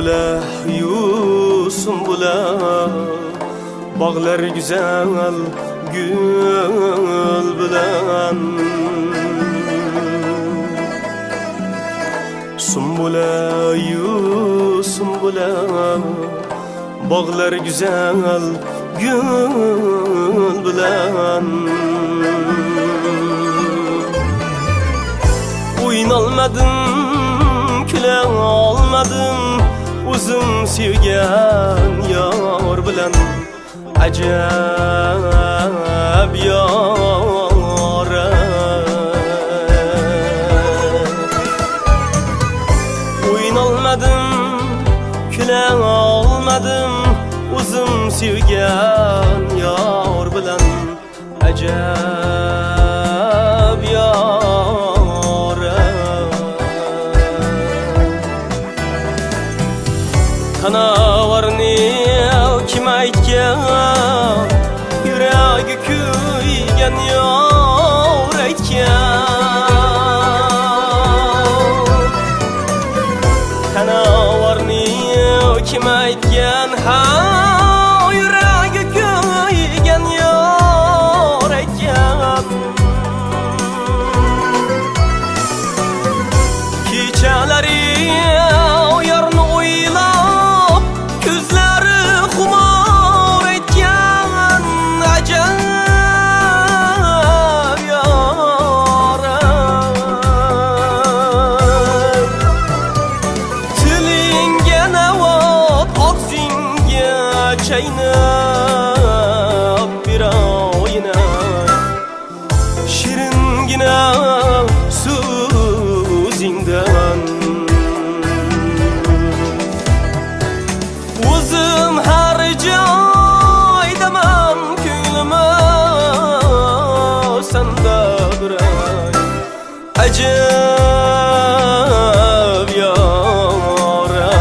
Sumbula yu sumbula, bağlar güzel gül bilen. Sumbula yu sumbula, bağlar güzel gül bilen. Oynalmadım, küle almadım, uzun sevgen yar bilen. Acab yara. Oynalmadım, küle almadım, uzun sevgen yar bilen. Acab yara. Kanavarni kim aytgan, yuragi kuygan yor aytgan. Kanavarni kim aytgan, ha yuragi kuygan yor aytgan. Kechalari yarni o'ylab, ko'zlari xumor aytgan. Ajab yora. Tilingga navot, og'zingga chaynab beroyina. Shiringina so'zingdan o'zim har joydaman, ko'nglima sanda duray. Ajab yora.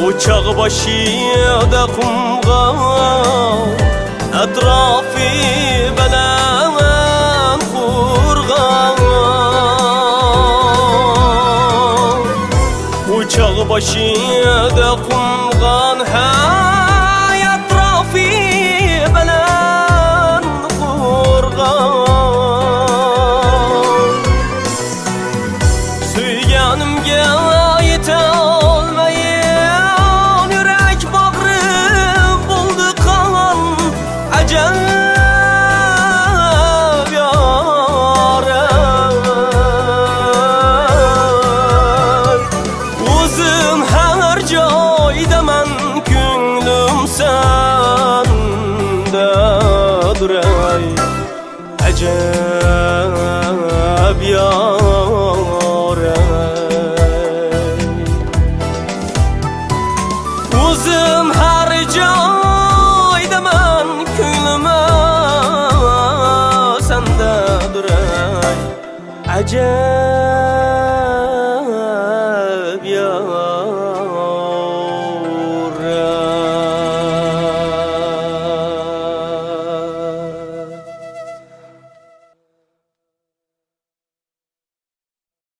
Uçak başında kumgan, etrafı belen kurgan. Uçak başında kumgan, hey etrafı belen kurgan. Söyganimga yete olmayan, yürek bağrım buldu kalan. Acab yara. O'zim har joydaman, ko'nglim sanda duray. Ajab yora. O'zim har joydaman, ko'nglima sanda duray. Ajab